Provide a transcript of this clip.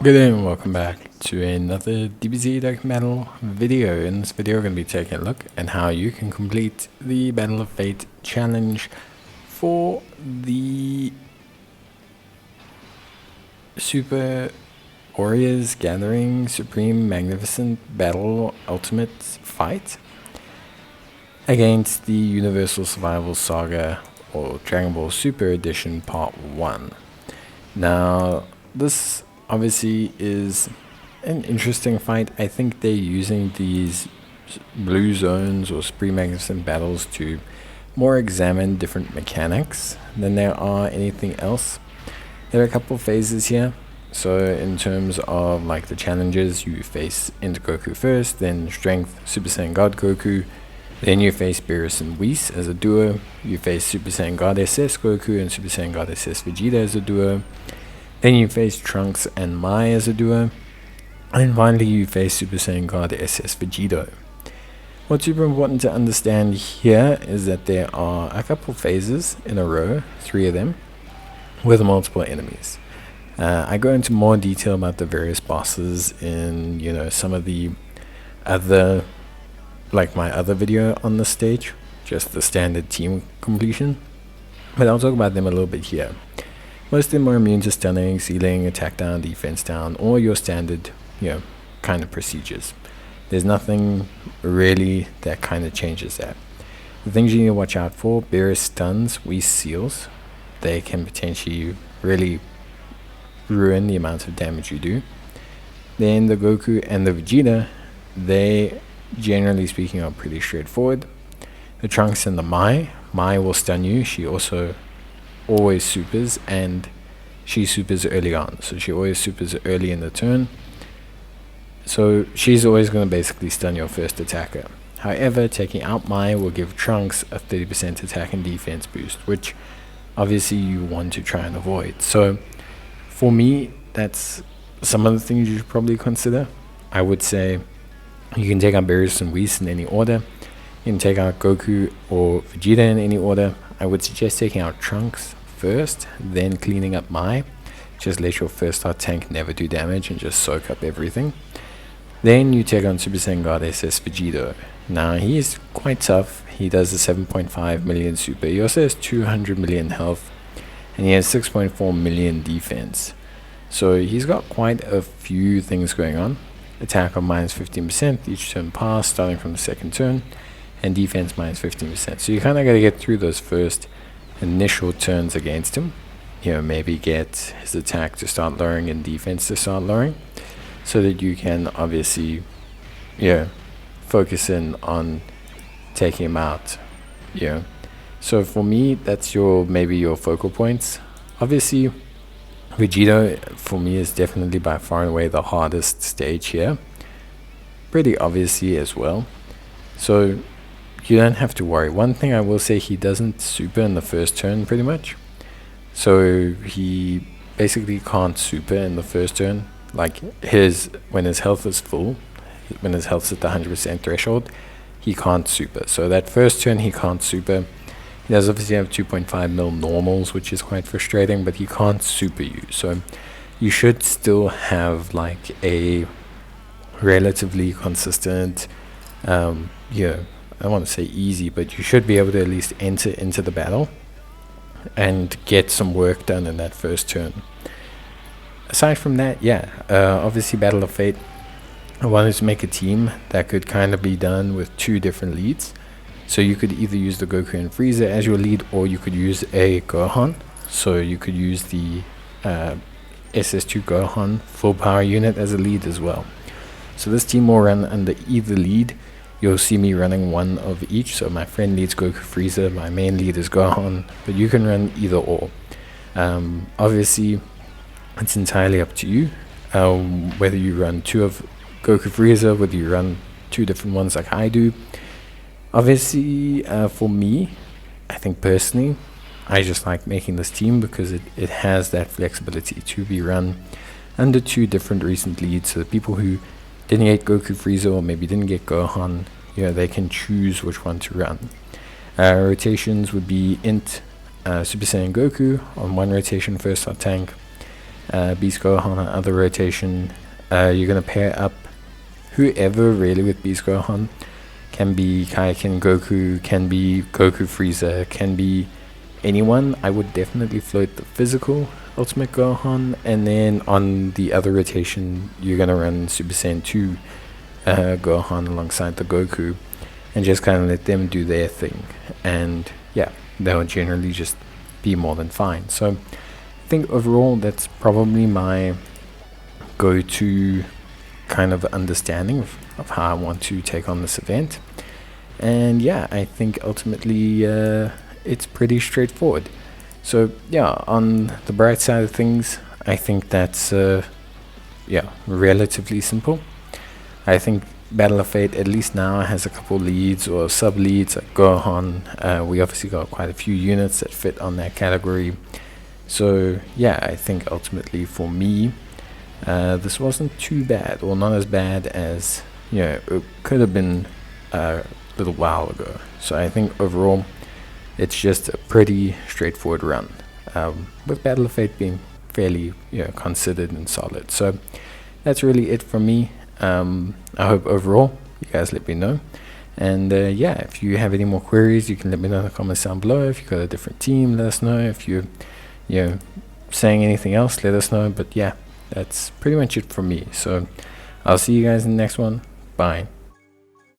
Good day and welcome back to another DBZ Dokkan Battle video. In this video we're going to be taking a look at how you can complete the Battle of Fate challenge for the Super Warriors Gathering Supreme Magnificent Battle Ultimate Fight against the Universal Survival Saga or Dragon Ball Super Edition Part 1. Now this obviously is an interesting fight. I think they're using these blue zones or Supreme Magnificent battles to more examine different mechanics than there are anything else. There are a couple of phases here. So in terms of like the challenges, you face Enter Goku first, then Strength Super Saiyan God Goku, then you face Beerus and Whis as a duo, you face Super Saiyan God SS Goku and Super Saiyan God SS Vegeta as a duo, then you face Trunks and Mai as a duo, and finally you face Super Saiyan God SS Vegito. What's super important to understand here is that there are a couple phases in a row, 3 of them, with multiple enemies. I go into more detail about the various bosses in, some of the other, like my other video on the stage, just the standard team completion. But I'll talk about them a little bit here. Most of them are immune to stunning, sealing, attack down, defense down, or your standard, kind of procedures. There's nothing really that kind of changes that. The things you need to watch out for: Beerus stuns, Whis seals. They can potentially really ruin the amount of damage you do. Then the Goku and the Vegeta, they generally speaking are pretty straightforward. The Trunks and the Mai will stun you. She also always supers, and she supers early on, so she always supers early in the turn, so she's always going to basically stun your first attacker. However, taking out Mai will give Trunks a 30% attack and defense boost, which obviously you want to try and avoid. So for me, that's some of the things you should probably consider. I would say you can take out Beerus and Whis in any order. You can take out Goku or Vegeta in any order. I would suggest taking out Trunks first, then cleaning up Mai. Just let your first star tank never do damage and just soak up everything. Then you take on Super Saiyan God SS Vegito. Now he is quite tough. He does the 7.5 million super. He also has 200 million health, and he has 6.4 million defense. So he's got quite a few things going on. Attack on minus 15% each turn pass, starting from the second turn, and defense minus 15%. So you kind of got to get through those first initial turns against him. Maybe get his attack to start lowering and defense to start lowering, so that you can obviously, focus in on taking him out. So for me, that's maybe your focal points. Obviously, Vegito for me is definitely by far and away the hardest stage here. Pretty obviously as well. So you don't have to worry. One thing I will say, he doesn't super in the first turn pretty much. So he basically can't super in the first turn. Like when his health is full, when his health's at the 100% threshold, he can't super. So that first turn he can't super. He does obviously have 2.5 mil normals, which is quite frustrating, but he can't super you. So you should still have like a relatively consistent, I don't want to say easy, but you should be able to at least enter into the battle and get some work done in that first turn. Aside from that, obviously Battle of Fate, I wanted to make a team that could kind of be done with 2 different leads. So you could either use the Goku and Frieza as your lead, or you could use a Gohan. So you could use the SS2 Gohan full power unit as a lead as well. So this team will run under either lead. You'll see me running one of each. So my friend leads Goku Frieza, my main lead is Gohan, but you can run either or. Obviously, it's entirely up to you, whether you run 2 of Goku Frieza, whether you run 2 different ones like I do. Obviously, for me, I think personally, I just like making this team because it has that flexibility to be run under 2 different recent leads, so the people who didn't get Goku Frieza or maybe didn't get Gohan, they can choose which one to run. Rotations would be Int Super Saiyan Goku on 1 rotation first star tank, Beast Gohan on other rotation. You're gonna pair up whoever really with Beast Gohan. Can be Kaioken Goku, can be Goku Frieza, can be anyone. I would definitely float the physical Ultimate Gohan, and then on the other rotation you're gonna run Super Saiyan 2 Gohan alongside the Goku, and just kind of let them do their thing, and yeah, they'll generally just be more than fine. So I think overall that's probably my go-to kind of understanding of how I want to take on this event. And yeah, I think ultimately it's pretty straightforward. So yeah, on the bright side of things, I think that's yeah, relatively simple. I think Battle of Fate at least now has a couple leads or sub leads like Gohan. We obviously got quite a few units that fit on that category. So yeah, I think ultimately for me, this wasn't too bad, or not as bad as it could have been a little while ago. So I think overall it's just a pretty straightforward run, with Battle of Fate being fairly considered and solid. So that's really it from me. I hope overall you guys let me know, and yeah, if you have any more queries you can let me know in the comments down below. If you've got a different team, let us know. If you're saying anything else, let us know. But yeah, that's pretty much it from me. So I'll see you guys in the next one. Bye.